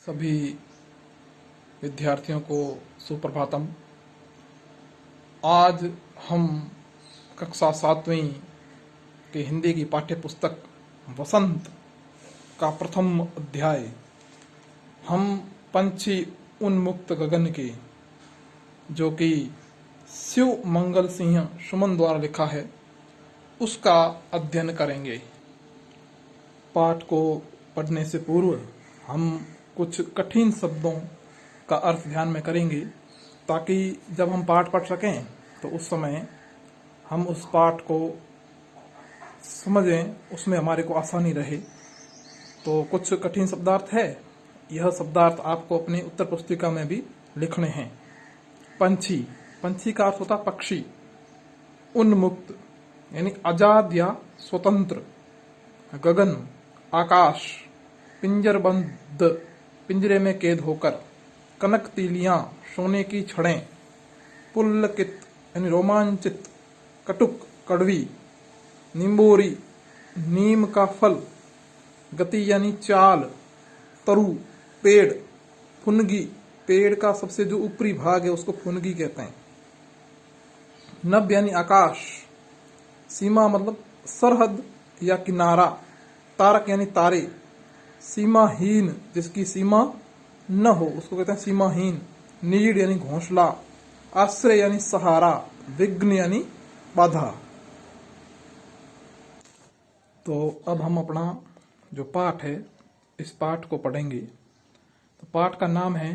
सभी विद्यार्थियों को सुप्रभातम। आज हम कक्षा 7वीं के हिंदी की पाठ्य पुस्तक वसंत का प्रथम अध्याय हम पंछी उन्मुक्त गगन के, जो कि शिव मंगल सिंह सुमन द्वारा लिखा है, उसका अध्ययन करेंगे। पाठ को पढ़ने से पूर्व हम कुछ कठिन शब्दों का अर्थ ध्यान में करेंगे, ताकि जब हम पाठ पढ़ सकें तो उस समय हम उस पाठ को समझें, उसमें हमारे को आसानी रहे। तो कुछ कठिन शब्दार्थ है, यह शब्दार्थ आपको अपनी उत्तर पुस्तिका में भी लिखने हैं। पंछी, पंछी का अर्थ होता पक्षी। उन्मुक्त यानी आजाद या स्वतंत्र। गगन, आकाश। पिंजरबंद, पिंजरे में कैद होकर। कनक तीलियां, सोने की छड़ें। पुलकित यानी रोमांचित। कटुक, कड़वी। निम्बोरी, नीम का फल। गति यानी चाल। तरु, पेड़। फुनगी, पेड़ का सबसे जो ऊपरी भाग है उसको फुनगी कहते हैं। नभ यानी आकाश। सीमा मतलब सरहद या किनारा। तारक यानी तारे। सीमाहीन, जिसकी सीमा न हो उसको कहते हैं सीमाहीन। नीड यानी घोंसला। आश्रय यानी सहारा। विघ्न यानी बाधा। तो अब हम अपना जो पाठ है, इस पाठ को पढ़ेंगे। तो पाठ का नाम है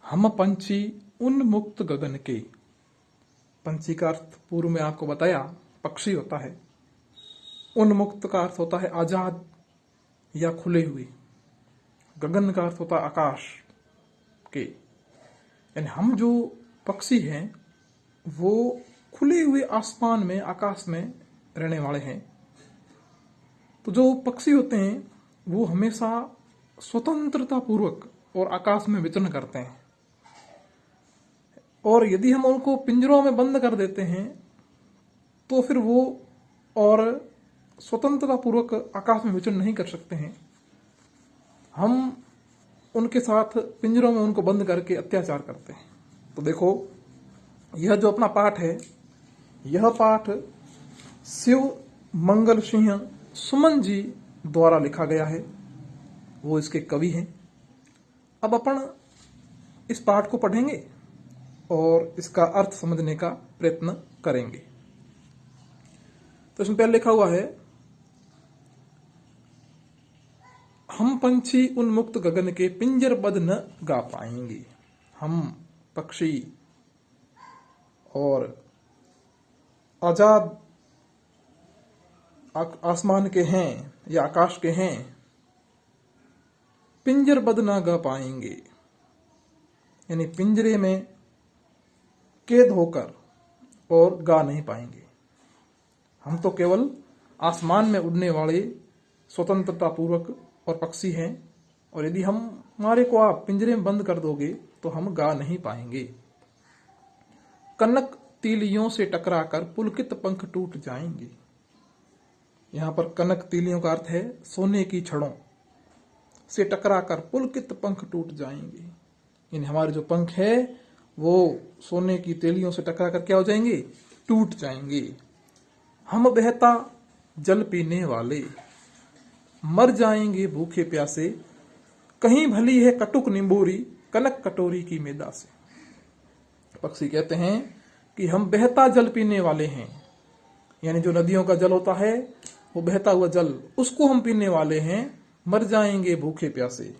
हम पंछी उन्मुक्त गगन के। पंछी का अर्थ पूर्व में आपको बताया, पक्षी होता है। उन्मुक्त का अर्थ होता है आजाद या खुले हुए। गगन का अर्थ होता है आकाश के, यानी हम जो पक्षी हैं वो खुले हुए आसमान में, आकाश में रहने वाले हैं। तो जो पक्षी होते हैं वो हमेशा स्वतंत्रता पूर्वक और आकाश में विचरण करते हैं, और यदि हम उनको पिंजरों में बंद कर देते हैं तो फिर वो और स्वतंत्रता पूर्वक आकाश में विचरण नहीं कर सकते हैं। हम उनके साथ पिंजरों में उनको बंद करके अत्याचार करते हैं। तो देखो, यह जो अपना पाठ है, यह पाठ शिव मंगल सिंह सुमन जी द्वारा लिखा गया है। वो इसके कवि हैं। अब अपन इस पाठ को पढ़ेंगे और इसका अर्थ समझने का प्रयत्न करेंगे। तो इसमें पहले लिखा हुआ है, हम पंछी उन्मुक्त गगन के पिंजरबद्ध न गा पाएंगे। हम पक्षी और आजाद आसमान के हैं या आकाश के हैं, पिंजरबद्ध न गा पाएंगे, यानी पिंजरे में कैद होकर और गा नहीं पाएंगे। हम तो केवल आसमान में उड़ने वाले स्वतंत्रता पूर्वक और पक्षी हैं, और यदि हमारे को आप पिंजरे में बंद कर दोगे तो हम गा नहीं पाएंगे। कनक तीलियों से टकराकर पुलकित पंख टूट जाएंगे। यहां पर कनक तीलियों का अर्थ है सोने की छड़ों से टकराकर पुलकित पंख टूट जाएंगे, यानी हमारे जो पंख है वो सोने की तीलियों से टकराकर क्या हो जाएंगे? टूट जाएंगे। हम बहता जल पीने वाले मर जाएंगे भूखे प्यासे, कहीं भली है कटुक निम्बोरी कनक कटोरी की मेदा से। पक्षी कहते हैं कि हम बहता जल पीने वाले हैं, यानी जो नदियों का जल होता है वो बहता हुआ जल, उसको हम पीने वाले हैं। मर जाएंगे भूखे प्यासे,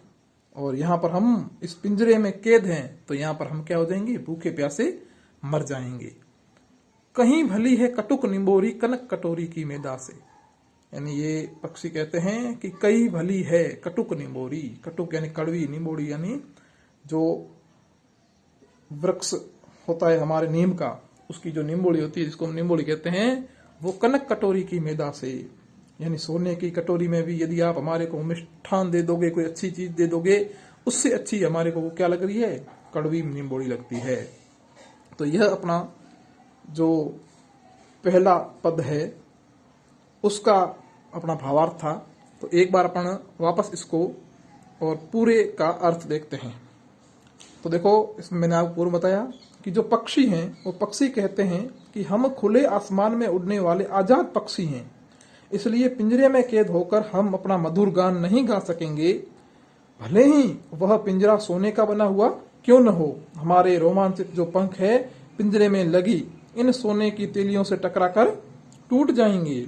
और यहां पर हम इस पिंजरे में कैद हैं, तो यहां पर हम क्या हो जाएंगे? भूखे प्यासे मर जाएंगे। कहीं भली है कटुक निम्बोरी कनक कटोरी की मेदा से, यानी ये पक्षी कहते हैं कि कई भली है कटुक निम्बोरी। कटुक यानी कड़वी, निम्बोरी यानी जो वृक्ष होता है हमारे नीम का, उसकी जो निम्बोड़ी होती है, जिसको हम निम्बोड़ी कहते हैं, वो कनक कटोरी की मेदा से, यानी सोने की कटोरी में भी यदि आप हमारे को मिष्ठान दे दोगे, कोई अच्छी चीज दे दोगे, उससे अच्छी हमारे को वो क्या लग रही है? कड़वी निम्बोड़ी लगती है। तो यह अपना जो पहला पद है उसका अपना भावार्थ था। तो एक बार अपन वापस इसको और पूरे का अर्थ देखते हैं। तो देखो, इसमें मैंने आपको पूर्व बताया कि जो पक्षी हैं वो पक्षी कहते हैं कि हम खुले आसमान में उड़ने वाले आजाद पक्षी हैं, इसलिए पिंजरे में कैद होकर हम अपना मधुर गान नहीं गा सकेंगे। भले ही वह पिंजरा सोने का बना हुआ क्यों न हो, हमारे रोमांचित जो पंख है पिंजरे में लगी इन सोने की तीलियों से टकराकर टूट जाएंगे।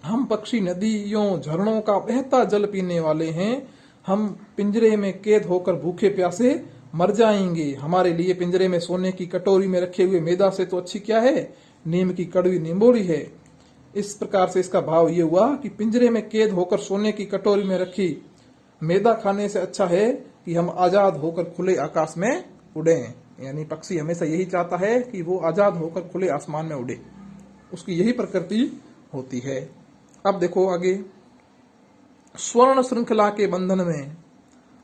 हम पक्षी नदियों झरनों का बहता जल पीने वाले हैं, हम पिंजरे में कैद होकर भूखे प्यासे मर जाएंगे। हमारे लिए पिंजरे में सोने की कटोरी में रखे हुए मैदा से तो अच्छी क्या है, नीम की कड़वी निम्बोड़ी है। इस प्रकार से इसका भाव ये हुआ कि पिंजरे में कैद होकर सोने की कटोरी में रखी मैदा खाने से अच्छा है कि हम आजाद होकर खुले आकाश में उड़ें। यानी पक्षी हमेशा यही चाहता है कि वो आजाद होकर खुले आसमान में उड़े, उसकी यही प्रकृति होती है। अब देखो आगे, स्वर्ण श्रृंखला के बंधन में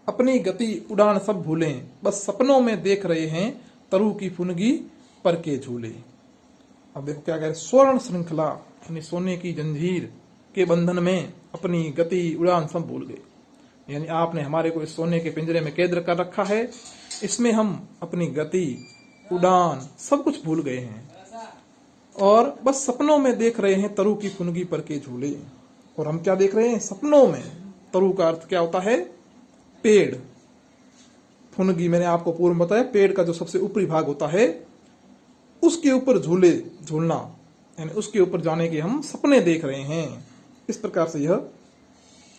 अपनी गति उड़ान सब भूलें, बस सपनों में देख रहे हैं तरु की फुनगी पर के झूले। अब देखो क्या कह रहे, स्वर्ण श्रृंखला यानी सोने की जंजीर के बंधन में अपनी गति उड़ान सब भूल गए। यानी आपने हमारे को इस सोने के पिंजरे में कैद कर रखा है, इसमें हम अपनी गति उड़ान सब कुछ भूल गए हैं और बस सपनों में देख रहे हैं तरु की फुनगी पर के झूले। और हम क्या देख रहे हैं, सपनों में। तरु का अर्थ क्या होता है, पेड़। फुनगी मैंने आपको पूर्व बताया, पेड़ का जो सबसे ऊपरी भाग होता है उसके ऊपर झूले झूलना, यानी उसके ऊपर जाने के हम सपने देख रहे हैं। इस प्रकार से यह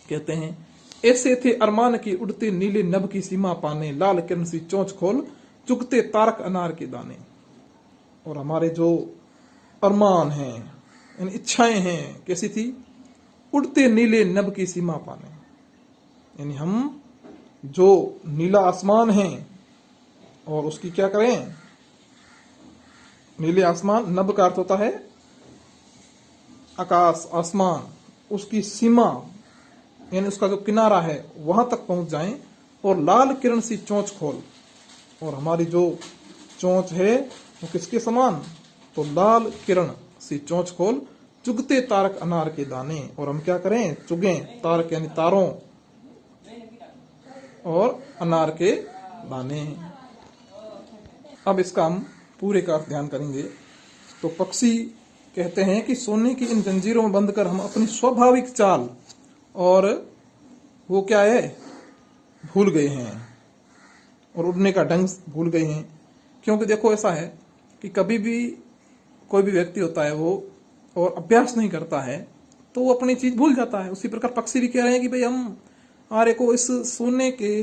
कहते हैं, ऐसे थे अरमान की उड़ते नीले नभ की सीमा पाने, लाल किरण सी चोंच खोल चुगते तारक अनार के दाने। और हमारे जो अरमान हैं, यानी इच्छाएं हैं, कैसी थी, उड़ते नीले नभ की सीमा पाने। यानी हम जो नीला आसमान है और उसकी क्या करें, नीले आसमान, नभ का अर्थ होता है आकाश, आसमान, उसकी सीमा यानी उसका जो किनारा है वहां तक पहुंच जाएं। और लाल किरण सी चोंच खोल, और हमारी जो चोंच है वो किसके समान, तो लाल किरण सी चोंच खोल चुगते तारक अनार के दाने। और हम क्या करें, चुगें, तारक यानी तारों और अनार के दाने। अब इसका हम पूरे का ध्यान करेंगे। तो पक्षी कहते हैं कि सोने की इन जंजीरों में बंद कर हम अपनी स्वाभाविक चाल और वो क्या है भूल गए हैं और उड़ने का ढंग भूल गए हैं। क्योंकि देखो ऐसा है कि कभी भी कोई भी व्यक्ति होता है वो और अभ्यास नहीं करता है तो वो अपनी चीज भूल जाता है। उसी प्रकार पक्षी भी कह रहे हैं कि भाई हम आरे को इस सोने के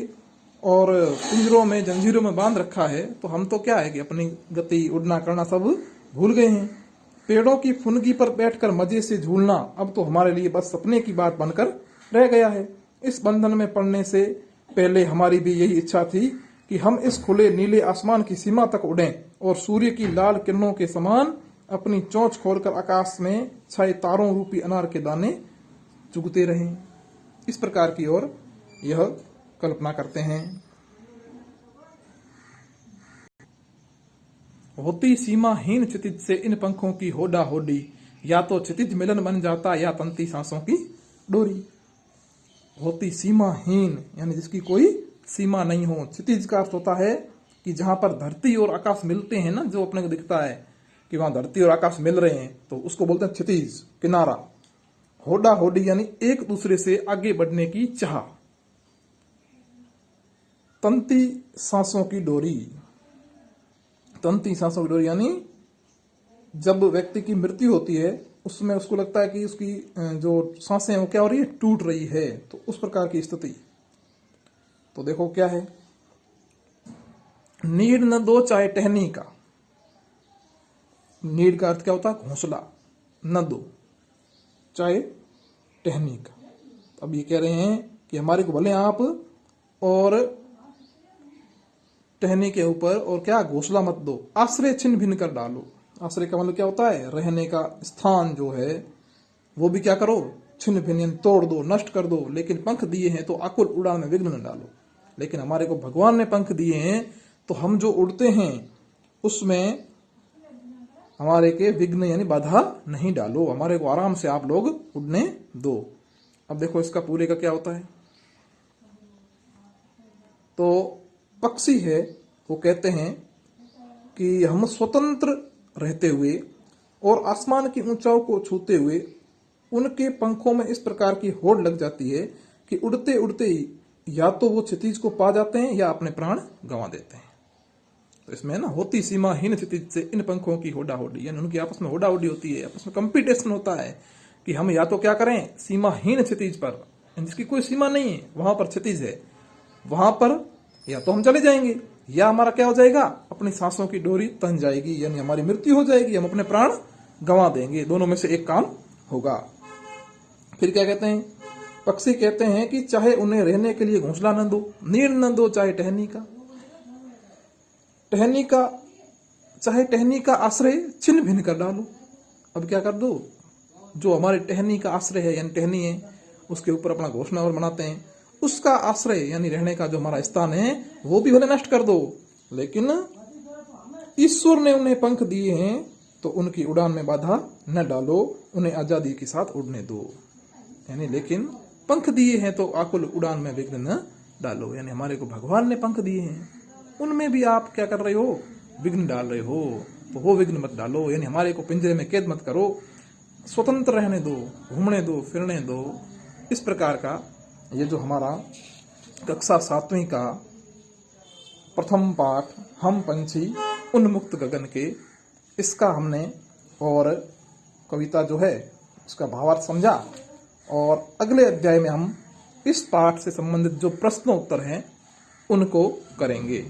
और पिंजरों में जंजीरों में बांध रखा है, तो हम तो क्या है कि अपनी गति उड़ना करना सब भूल गए हैं। पेड़ों की फुनगी पर बैठकर मजे से झूलना अब तो हमारे लिए बस सपने की बात बनकर रह गया है। इस बंधन में पड़ने से पहले हमारी भी यही इच्छा थी कि हम इस खुले नीले आसमान की सीमा तक उड़ें और सूर्य की लाल किरणों के समान अपनी चोंच खोलकर आकाश में छाए तारों रूपी अनार के दाने चुगते रहें। इस प्रकार की ओर यह कल्पना करते हैं। होती सीमाहीन क्षितिज से इन पंखों की होडा होडी, या तो क्षितिज मिलन बन जाता या तंती सांसों की डोरी। होती सीमाहीन यानी जिसकी कोई सीमा नहीं हो। क्षितिज का अर्थ होता है कि जहां पर धरती और आकाश मिलते हैं ना, जो अपने को दिखता है कि वहां धरती और आकाश मिल रहे हैं, तो उसको बोलते हैं क्षितिज, किनारा। होडा होडी यानी एक दूसरे से आगे बढ़ने की चाह। तंती सांसों की डोरी, तंती सांसों की डोरी यानी जब व्यक्ति की मृत्यु होती है उसमें उसको लगता है कि उसकी जो सांसें वो क्या हो रही है, टूट रही है, तो उस प्रकार की स्थिति। तो देखो क्या है, नीड न दो चाहे टहनी का। नीड का अर्थ क्या होता है, घोंसला, न दो चाहे टहनी का। अब ये कह रहे हैं कि हमारे को भले आप और टहनी के ऊपर और क्या घोंसला मत दो, आश्रय छिन्न भिन्न कर डालो। आश्रय का मतलब क्या होता है, रहने का स्थान जो है वो भी क्या करो, छिन्न भिन्न तोड़ दो, नष्ट कर दो। लेकिन पंख दिए हैं तो आकुल उड़ान में विघ्न न डालो। लेकिन हमारे को भगवान ने पंख दिए हैं तो हम जो उड़ते हैं उसमें हमारे के विघ्न यानी बाधा नहीं डालो, हमारे को आराम से आप लोग उड़ने दो। अब देखो इसका पूरे का क्या होता है, तो पक्षी है वो कहते हैं कि हम स्वतंत्र रहते हुए और आसमान की ऊंचाइयों को छूते हुए उनके पंखों में इस प्रकार की होड़ लग जाती है कि उड़ते उड़ते ही या तो वो क्षितिज को पा जाते हैं या अपने प्राण गंवा देते हैं। तो इसमें ना होती सीमाहीन क्षितिज से इन पंखों की होड़ा होड़ी, यानी उनकी आपस में होड़ा होड़ी होती है, आपस में कंपटीशन होता है कि हम या तो क्या करें सीमाहीन क्षितिज पर, जिसकी कोई सीमा नहीं है, वहां पर क्षितिज है, वहां पर या तो हम चले जाएंगे या हमारा क्या हो जाएगा, अपनी सांसों की डोरी तन जाएगी, यानी हमारी मृत्यु हो जाएगी, हम अपने प्राण गंवा देंगे। दोनों में से एक काम होगा। फिर क्या कहते हैं, पक्षी कहते हैं कि चाहे उन्हें रहने के लिए घोंसला न दो, नीड़ न दो, चाहे टहनी का आश्रय छिन्न भिन्न कर डालो। अब क्या कर दो, जो हमारे टहनी का आश्रय है यानी टहनी है, उसके ऊपर अपना घोंसला और बनाते हैं, उसका आश्रय यानी रहने का जो हमारा स्थान है वो भी भले नष्ट कर दो, लेकिन ईश्वर ने उन्हें पंख दिए हैं तो उनकी उड़ान में बाधा न डालो, उन्हें आजादी के साथ उड़ने दो। यानी लेकिन पंख दिए हैं तो आकुल उड़ान में विघ्न न डालो, यानी हमारे को भगवान ने पंख दिए हैं, उनमें भी आप क्या कर रहे हो, विघ्न डाल रहे हो, तो वो विघ्न मत डालो, यानी हमारे को पिंजरे में कैद मत करो, स्वतंत्र रहने दो, घूमने दो, फिरने दो। इस प्रकार का ये जो हमारा कक्षा 7वीं का प्रथम पाठ हम पंछी उन्मुक्त गगन के, इसका हमने और कविता जो है उसका भावार्थ समझा, और अगले अध्याय में हम इस पाठ से संबंधित जो प्रश्नोत्तर हैं उनको करेंगे।